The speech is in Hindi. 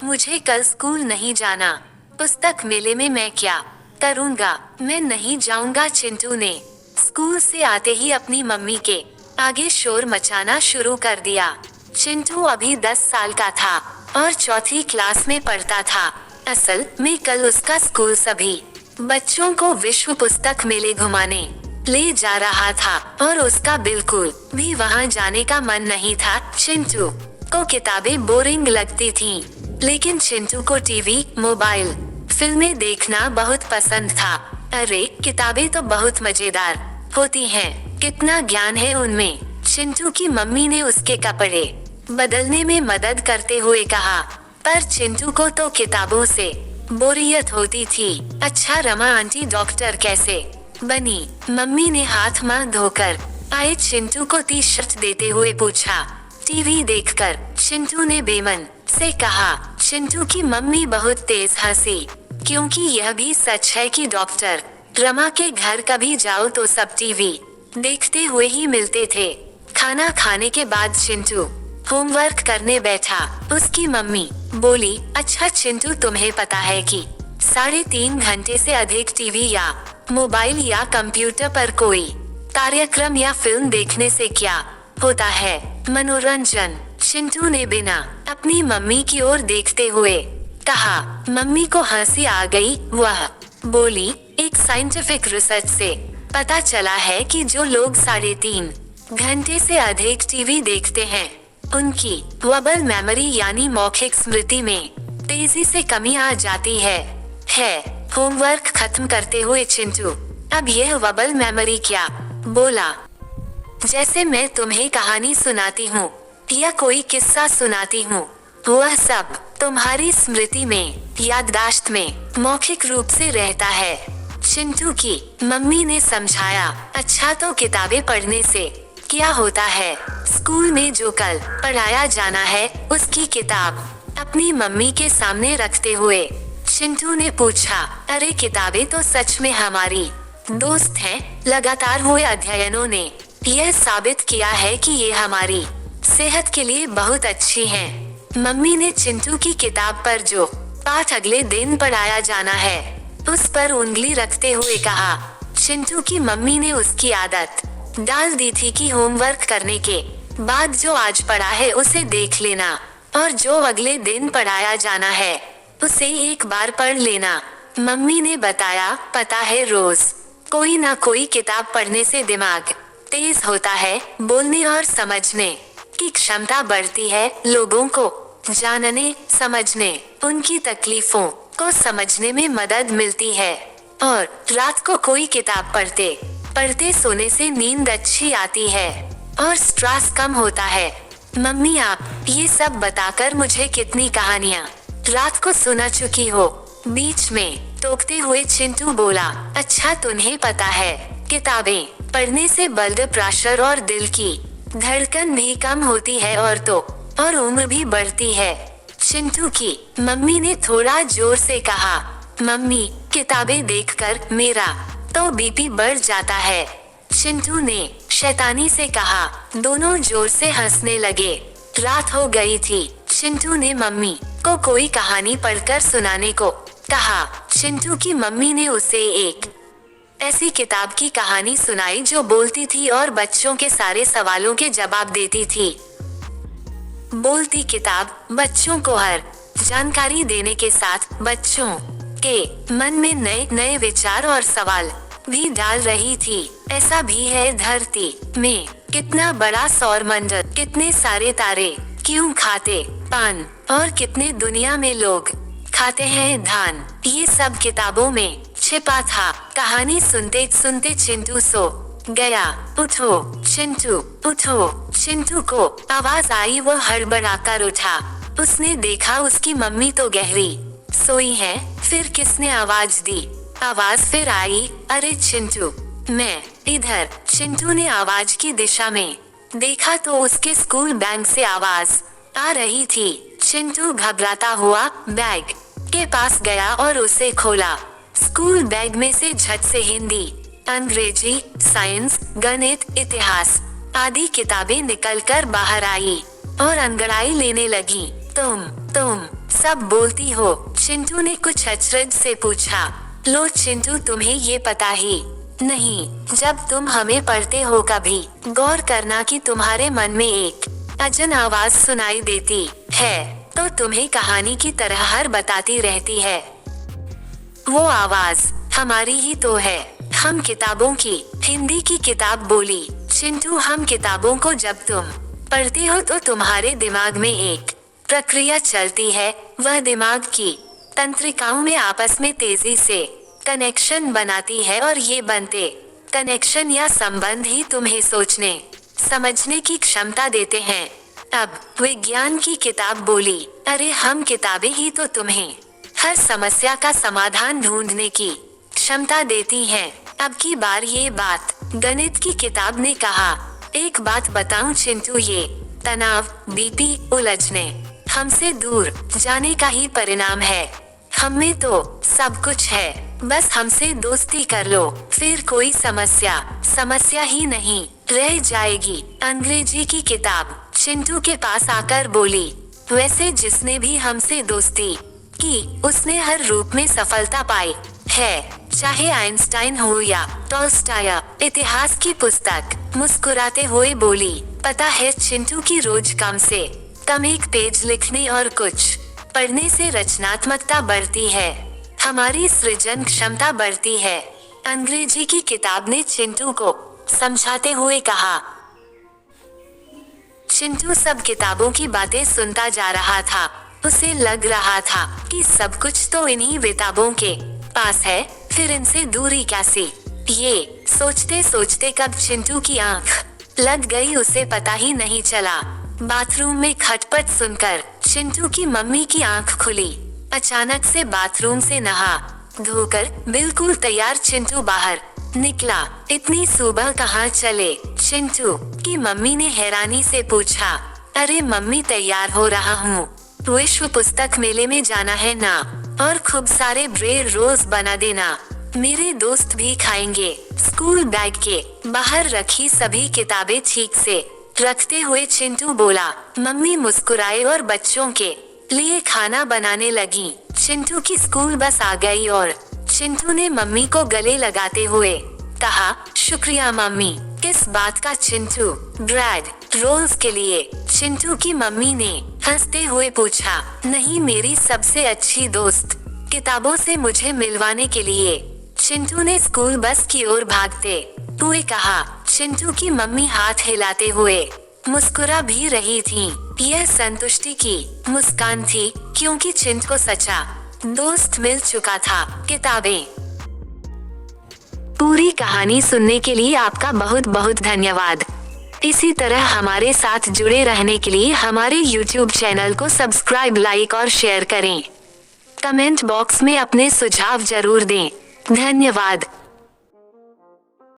मुझे कल स्कूल नहीं जाना। पुस्तक मेले में मैं क्या करूँगा? मैं नहीं जाऊँगा। चिंटू ने स्कूल से आते ही अपनी मम्मी के आगे शोर मचाना शुरू कर दिया। चिंटू अभी 10 साल का था और चौथी क्लास में पढ़ता था। असल में कल उसका स्कूल सभी बच्चों को विश्व पुस्तक मेले घुमाने ले जा रहा था और उसका बिल्कुल भी वहां जाने का मन नहीं था। चिंटू को किताबें बोरिंग लगती थीं, लेकिन चिंटू को टीवी, मोबाइल, फिल्में देखना बहुत पसंद था। अरे किताबें तो बहुत मजेदार होती हैं, कितना ज्ञान है उनमें। चिंटू की मम्मी ने उसके कपड़े बदलने में मदद करते हुए कहा, पर चिंटू को तो किताबों से बोरियत होती थी। अच्छा रमा आंटी डॉक्टर कैसे बनी? मम्मी ने हाथ मुंह धोकर आए चिंटू को टी-शर्ट देते हुए पूछा। टीवी देखकर चिंटू ने बेमन से कहा। चिंटू की मम्मी बहुत तेज हंसी, क्योंकि यह भी सच है कि डॉक्टर रमा के घर कभी जाओ तो सब टीवी देखते हुए ही मिलते थे। खाना खाने के बाद चिंटू होमवर्क करने बैठा। उसकी मम्मी बोली, अच्छा चिंटू तुम्हें पता है कि 3.5 घंटे से अधिक टीवी या मोबाइल या कंप्यूटर पर कोई कार्यक्रम या फिल्म देखने से क्या होता है? मनोरंजन। चिंटू ने बिना अपनी मम्मी की ओर देखते हुए कहा। मम्मी को हंसी आ गई। वह बोली, एक साइंटिफिक रिसर्च से पता चला है कि जो लोग 3.5 घंटे से अधिक टीवी देखते हैं, उनकी वर्बल मेमोरी यानी मौखिक स्मृति में तेजी से कमी आ जाती है। होमवर्क खत्म करते हुए चिंटू अब यह वर्बल मेमोरी क्या बोला? जैसे मैं तुम्हें कहानी सुनाती हूँ या कोई किस्सा सुनाती हूँ, वह सब तुम्हारी स्मृति में, याददाश्त में मौखिक रूप से रहता है। चिंटू की मम्मी ने समझाया। अच्छा तो किताबें पढ़ने से क्या होता है? स्कूल में जो कल पढ़ाया जाना है उसकी किताब अपनी मम्मी के सामने रखते हुए चिंटू ने पूछा। अरे किताबें तो सच में हमारी दोस्त हैं। लगातार हुए अध्ययनों ने यह साबित किया है कि ये हमारी सेहत के लिए बहुत अच्छी हैं। मम्मी ने चिंटू की किताब पर जो पाठ अगले दिन पढ़ाया जाना है उस पर उंगली रखते हुए कहा। चिंटू की मम्मी ने उसकी आदत डाल दी थी कि होमवर्क करने के बाद जो आज पढ़ा है उसे देख लेना और जो अगले दिन पढ़ाया जाना है उसे एक बार पढ़ लेना। मम्मी ने बताया, पता है रोज कोई ना कोई किताब पढ़ने से दिमाग तेज होता है, बोलने और समझने की क्षमता बढ़ती है, लोगों को जानने, समझने, उनकी तकलीफों को समझने में मदद मिलती है और रात को कोई किताब पढ़ते पढ़ते सोने से नींद अच्छी आती है और स्ट्रेस कम होता है। मम्मी आप ये सब बताकर मुझे कितनी कहानियाँ रात को सुना चुकी हो? बीच में टोकते हुए चिंटू बोला। अच्छा तुम्हें पता है किताबें पढ़ने से ब्लड प्रेशर और दिल की धड़कन भी कम होती है और उम्र भी बढ़ती है। चिंटू की मम्मी ने थोड़ा जोर से कहा। मम्मी किताबें देखकर मेरा तो बीपी बढ़ जाता है। चिंटू ने शैतानी से कहा। दोनों जोर से हंसने लगे। रात हो गई थी। चिंटू ने मम्मी को कोई कहानी पढ़कर सुनाने को कहा। चिंटू की मम्मी ने उसे एक ऐसी किताब की कहानी सुनाई जो बोलती थी और बच्चों के सारे सवालों के जवाब देती थी। बोलती किताब बच्चों को हर जानकारी देने के साथ बच्चों के मन में नए नए विचार और सवाल भी डाल रही थी। ऐसा भी है धरती में कितना बड़ा सौरमंडल, कितने सारे तारे, क्यों खाते पान और कितने दुनिया में लोग खाते हैं धान, ये सब किताबों में छिपा था। कहानी सुनते सुनते चिंटू सो गया। उठो चिंटू, उठो। चिंटू को आवाज आई। वह हड़बड़ाकर उठा। उसने देखा उसकी मम्मी तो गहरी सोई है। फिर किसने आवाज दी? आवाज फिर आई, अरे चिंटू मैं इधर। चिंटू ने आवाज की दिशा में देखा तो उसके स्कूल बैग से आवाज आ रही थी। चिंटू घबराता हुआ बैग के पास गया और उसे खोला। स्कूल बैग में से झट से हिंदी, अंग्रेजी, साइंस, गणित, इतिहास आदि किताबें निकलकर बाहर आई और अंगड़ाई लेने लगी। तुम सब बोलती हो? चिंटू ने कुछ अचरज से पूछा। लो चिंटू, तुम्हें ये पता ही नहीं। जब तुम हमें पढ़ते हो कभी गौर करना कि तुम्हारे मन में एक अजन आवाज सुनाई देती है तो तुम्हें कहानी की तरह हर बताती रहती है। वो आवाज हमारी ही तो है। हम किताबों की, हिंदी की किताब बोली चिंटू। हम किताबों को जब तुम पढ़ते हो तो तुम्हारे दिमाग में एक प्रक्रिया चलती है। वह दिमाग की तंत्रिकाओं में आपस में तेजी से कनेक्शन बनाती है और ये बनते कनेक्शन या संबंध ही तुम्हें सोचने समझने की क्षमता देते हैं। अब विज्ञान की किताब बोली, अरे हम किताबें ही तो तुम्हें हर समस्या का समाधान ढूंढने की क्षमता देती हैं। अब की बार ये बात गणित की किताब ने कहा। एक बात बताऊं चिंटू, ये तनाव, बीपी, उलझने हमसे दूर जाने का ही परिणाम है। हमें तो सब कुछ है, बस हमसे दोस्ती कर लो, फिर कोई समस्या ही नहीं रह जाएगी। अंग्रेजी की किताब चिंटू के पास आकर बोली, वैसे जिसने भी हमसे दोस्ती की उसने हर रूप में सफलता पाई है, चाहे आइंस्टाइन हो या टॉल्स्टॉय। इतिहास की पुस्तक मुस्कुराते हुए बोली, पता है चिंटू की रोज कम से कम एक पेज लिखने और कुछ पढ़ने से रचनात्मकता बढ़ती है, हमारी सृजन क्षमता बढ़ती है। अंग्रेजी की किताब ने चिंटू को समझाते हुए कहा। चिंटू सब किताबों की बातें सुनता जा रहा था। उसे लग रहा था कि सब कुछ तो इन्हीं किताबों के पास है, फिर इनसे दूरी कैसी। ये सोचते सोचते कब चिंटू की आंख लग गई उसे पता ही नहीं चला। बाथरूम में खटपट सुनकर चिंटू की मम्मी की आंख खुली। अचानक से बाथरूम से नहा धोकर बिल्कुल तैयार चिंटू बाहर निकला। इतनी सुबह कहाँ चले चिंटू की मम्मी ने हैरानी से पूछा। अरे मम्मी, तैयार हो रहा हूँ, विश्व पुस्तक मेले में जाना है ना, और खूब सारे ब्रेड रोल्स बना देना, मेरे दोस्त भी खाएंगे। स्कूल बैग के बाहर रखी सभी किताबें ठीक से रखते हुए चिंटू बोला। मम्मी मुस्कुराए और बच्चों के लिए खाना बनाने लगी। चिंटू की स्कूल बस आ गई और चिंटू ने मम्मी को गले लगाते हुए कहा, शुक्रिया मम्मी। किस बात का चिंटू? ब्रेड रोल्स के लिए। चिंटू की मम्मी ने हंसते हुए पूछा। नहीं, मेरी सबसे अच्छी दोस्त किताबों से मुझे मिलवाने के लिए। चिंटू ने स्कूल बस की ओर भागते हुए कहा। चिंटू की मम्मी हाथ हिलाते हुए मुस्कुरा भी रही थी। यह संतुष्टि की मुस्कान थी क्योंकि चिंटू को सच्चा दोस्त मिल चुका था। किताबें। पूरी कहानी सुनने के लिए आपका बहुत बहुत धन्यवाद। इसी तरह हमारे साथ जुड़े रहने के लिए हमारे YouTube चैनल को सब्सक्राइब, लाइक और शेयर करें। कमेंट बॉक्स में अपने सुझाव जरूर दें। धन्यवाद।